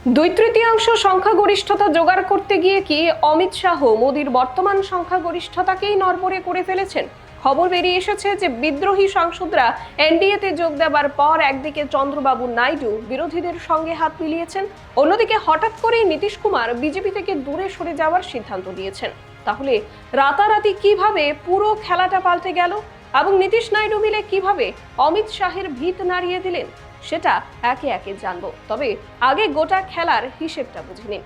দুই তৃতীয়াংশ সংখ্যাগরিষ্ঠতা জোগাড় করতে গিয়ে কি অমিত শাহ মোদির বর্তমান সংখ্যাগরিষ্ঠতাকেই নড়বড়ে করে ফেলেছেন? খবর বেরিয়ে এসেছে যে বিদ্রোহী সাংসদরা এনডিএতে যোগ দেওয়ার পর একদিকে চন্দ্রবাবু নাইডু বিরোধীদের সঙ্গে হাত মিলিয়েছেন, অন্যদিকে হঠাৎ করেই নীতিশ কুমার বিজেপি থেকে দূরে সরে যাওয়ার সিদ্ধান্ত নিয়েছেন। তাহলে রাতারাতি কিভাবে পুরো খেলাটা পাল্টে গেল এবং নীতিশ নাইডু মিলে কিভাবে অমিত শাহের ভিত নাড়িয়ে দিলেন, সেটা একে একে জানবো। তবে আগে গোটা খেলার হিসেবটা বুঝে নিন।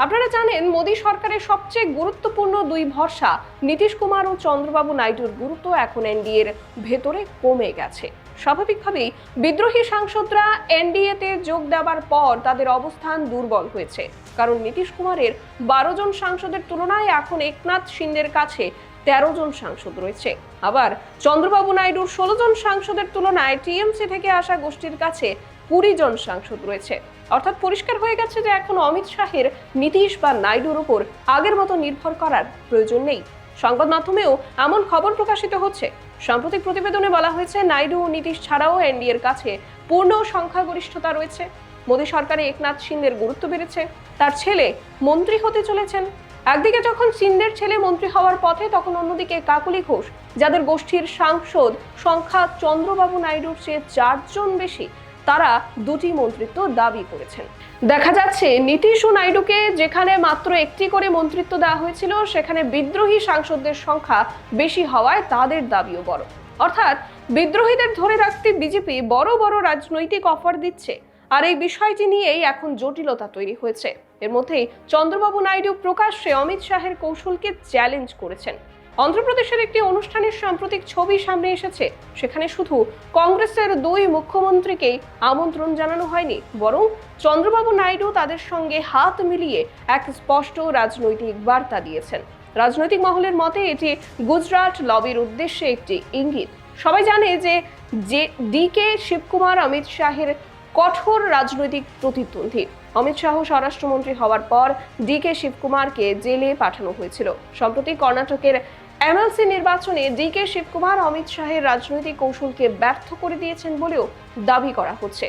আপনারা জানেন, মোদী সরকারের সবচেয়ে গুরুত্বপূর্ণ দুই ভরসা নীতিশ কুমার ও চন্দ্রবাবু নাইডুর গুরুত্ব এখন এনডিএর ভেতরে কমে গেছে। স্বাভাবিকভাবেই বিদ্রোহী সাংসদরা এনডিএতে যোগ দেওয়ার পর তাদের অবস্থান দুর্বল হয়েছে, কারণ নীতিশ কুমারের 12 জন সাংসদের তুলনায় এখন একনাথ শিন্দের কাছে 13 জন সাংসদ রয়েছে। আবার চন্দ্রবাবু নাইডুর 16 জন সাংসদের তুলনায় টিএমসি থেকে আসা গোষ্ঠীর কাছে 20 জন সাংসদ রয়েছে। অর্থাৎ পরিষ্কার হয়ে গেছে যে এখন অমিত শাহের নীতিশ বা নাইডুর উপর আগের মতো নির্ভর করার প্রয়োজন নেই। সংবাদ মাধ্যমেও এমন খবর প্রকাশিত হচ্ছে। সাম্প্রতিক প্রতিবেদনে বলা হয়েছে, নাইডু ও নীতিশ ছাড়াও এনডিএর কাছে পূর্ণ সংখ্যাগরিষ্ঠতা রয়েছে। মোদী সরকারে একনাথ শিন্দের গুরুত্ব বেড়েছে, তার ছেলে মন্ত্রী হতে চলেছেন। একদিকে যখন শিন্দের ছেলে মন্ত্রী হওয়ার পথে, তখন অন্যদিকে কাকুলি ঘোষ, যাদের গোষ্ঠীর সাংসদ সংখ্যা চন্দ্রবাবু নাইডুর চেয়ে 4 জন বেশি, তারা দুটি মন্ত্রিত্ব দাবি করেছেন। দেখা যাচ্ছে নীতিশ ও নাইডুকে যেখানে মাত্র একটি করে মন্ত্রিত্ব দেওয়া হয়েছিল, সেখানে বিদ্রোহী সাংসদদের সংখ্যা বেশি হওয়ায় তাদের দাবিও বড়। অর্থাৎ বিদ্রোহীদের ধরে রাখতে বিজেপি বড় বড় রাজনৈতিক অফার দিচ্ছে, আর এই বিষয়টি নিয়েই এখন জটিলতা তৈরি হয়েছে। এর মধ্যেই চন্দ্রবাবু নাইডু প্রকাশ্যে অমিত শাহের কৌশলকে চ্যালেঞ্জ করেছেন। অন্ধ্রপ্রদেশের একটি অনুষ্ঠানের সাম্প্রতিক ছবি সামনে এসেছে। সেখানে শুধু কংগ্রেসের 2 মুখ্যমন্ত্রীকেই আমন্ত্রণ জানানো হয়নি, বরং চন্দ্রবাবু নাইডু তাদের সঙ্গে হাত মিলিয়ে এক স্পষ্ট রাজনৈতিক বার্তা দিয়েছেন। রাজনৈতিক মহলের মতে এটি গুজরাট লবির উদ্দেশ্যে একটি ইঙ্গিত। সবাই জানে যে ডিকে শিবকুমার অমিত শাহের কঠোর রাজনৈতিক প্রতিদ্বন্দ্বী। অমিত শাহ স্বরাষ্ট্রমন্ত্রী হওয়ার পর ডিকে শিবকুমারকে জেলে পাঠানো হয়েছিল। সম্প্রতি কর্ণাটকের এমএলসি নির্বাচনে ডিকে শিবকুমার অমিত শাহের রাজনৈতিক কৌশলকে ব্যর্থ করে দিয়েছেন বলেও দাবি করা হচ্ছে।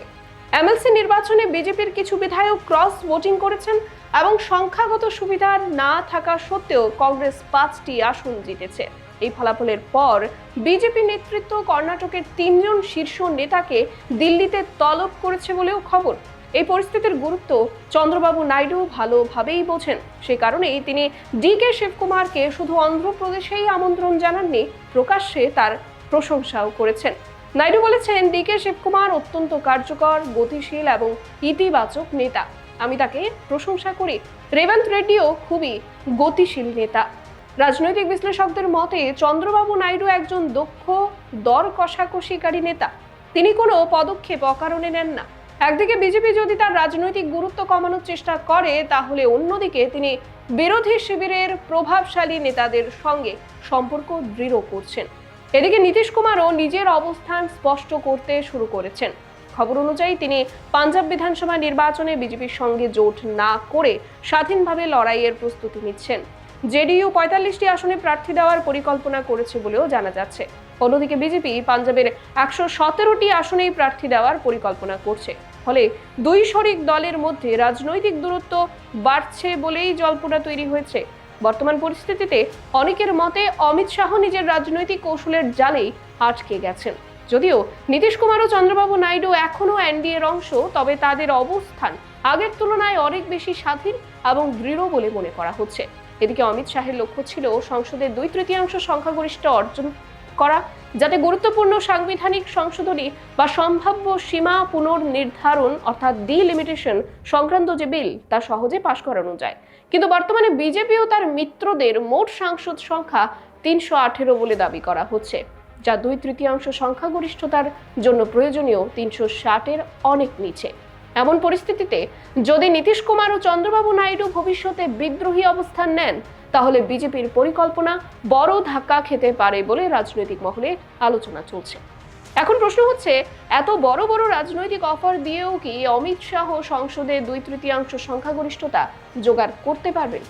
এমএলসি নির্বাচনে বিজেপির কিছু বিধায়ক ক্রস ভোটিং করেছেন এবং সংখ্যাগত সুবিধা না থাকা সত্ত্বেও কংগ্রেস 5টি আসন জিতেছে। এই ফলাফলের পর বিজেপি নেতৃত্ব কর্ণাটকের 3 জন শীর্ষ নেতাকে দিল্লিতে তলব করেছে বলেও খবর। এই পরিস্থিতির গুরুত্ব চন্দ্রবাবু নাইডু ভালোভাবেই বোঝেন। সেই কারণেই তিনি ডিকে শিবকুমারকে শুধু অন্ধ্রপ্রদেশেই আমন্ত্রণ জানাননি, প্রকাশ্যে তার প্রশংসাও করেছেন। নাইডু বলেছেন, ডিকে শিবকুমার অত্যন্ত কার্যকর, গতিশীল এবং ইতিবাচক নেতা। আমি তাকে প্রশংসা করি। রেবন্ত রেড্ডিও খুবই গতিশীল নেতা। রাজনৈতিক বিশ্লেষকদের মতে চন্দ্রবাবু নাইডু একজন দক্ষ দর কষাকষিকারী নেতা। তিনি কোনো পদক্ষেপ অকারণে নেন না। একদিকে বিজেপি যদি তার রাজনৈতিক গুরুত্ব কমানোর চেষ্টা করে, তাহলে অন্যদিকে তিনি বিরোধী শিবিরের প্রভাবশালী নেতাদের সঙ্গে সম্পর্ক দৃঢ় করছেন। এদিকে নীতিশ কুমারও নিজের অবস্থান স্পষ্ট করতে শুরু করেছেন। খবর অনুযায়ী তিনি পাঞ্জাব বিধানসভা নির্বাচনে বিজেপির সঙ্গে জোট না করে স্বাধীনভাবে লড়াইয়ের প্রস্তুতি নিচ্ছেন। জেডিইউ 45টি আসনে প্রার্থী দেওয়ার পরিকল্পনা করেছে বলেও জানা যাচ্ছে। অন্যদিকে বিজেপি পাঞ্জাবের 117টি আসনেই প্রার্থী দেওয়ার পরিকল্পনা করছে। ফলে দুই শরিক দলের মধ্যে রাজনৈতিক দূরত্ব বাড়ছে বলেই জল্পনা তৈরি হয়েছে। বর্তমান পরিস্থিতিতে অনেকের মতে অমিত শাহ নিজের রাজনৈতিক কৌশলের জালেই আটকে গেছেন। যদিও নীতিশ কুমার ও চন্দ্রবাবু নাইডু এখনো এনডিএর অংশ, তবে তাদের অবস্থান আগের তুলনায় অনেক বেশি স্বাধীন এবং দৃঢ় বলে মনে করা হচ্ছে। এদিকে অমিত শাহের লক্ষ্য ছিল সংসদের 2/3 সংখ্যাগরিষ্ঠ অর্জন করা, যাতে গুরুত্বপূর্ণ সাংবিধানিক সংশোধনী বা সম্ভাব্য সীমা পুনর্নির্ধারণ অর্থাৎ ডিলিমিটেশন সংক্রান্ত যে বিল, তা সহজে পাশ করানো যায়। কিন্তু বর্তমানে বিজেপি ও তার মিত্রদের মোট সাংসদ সংখ্যা 318 বলে দাবি করা হচ্ছে, যা 2/3 সংখ্যাগরিষ্ঠতার জন্য প্রয়োজনীয় 360-এর অনেক নিচে। এমন পরিস্থিতিতে যদি নীতিশ কুমার ও চন্দ্রবাবু নাইডু ভবিষ্যতে বিদ্রোহী অবস্থান নেন, তাহলে বিজেপির পরিকল্পনা বড় ধাক্কা খেতে পারে বলে রাজনৈতিক মহলে আলোচনা চলছে। এখন প্রশ্ন হচ্ছে, এত বড় বড় রাজনৈতিক অফার দিয়েও কি অমিত শাহ সংসদে 2/3 সংখ্যাগরিষ্ঠতা জোগাড় করতে পারবেন?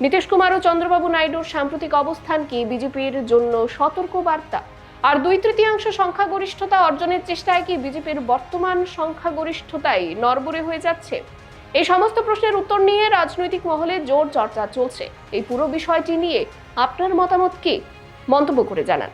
নীতিশ কুমার ও চন্দ্রবাবু নাইডুর সাম্প্রতিক অবস্থান কি বিজেপির জন্য সতর্ক বার্তা? আর 2/3 সংখ্যাগরিষ্ঠতা অর্জনের চেষ্টায় কি বিজেপির বর্তমান সংখ্যাগরিষ্ঠতাই নড়বড়ে হয়ে যাচ্ছে? এই সমস্ত প্রশ্নের উত্তর নিয়ে রাজনৈতিক মহলে জোর চর্চা চলছে। এই পুরো বিষয়টি নিয়ে আপনার মতামত কি? মন্তব্য করে জানান।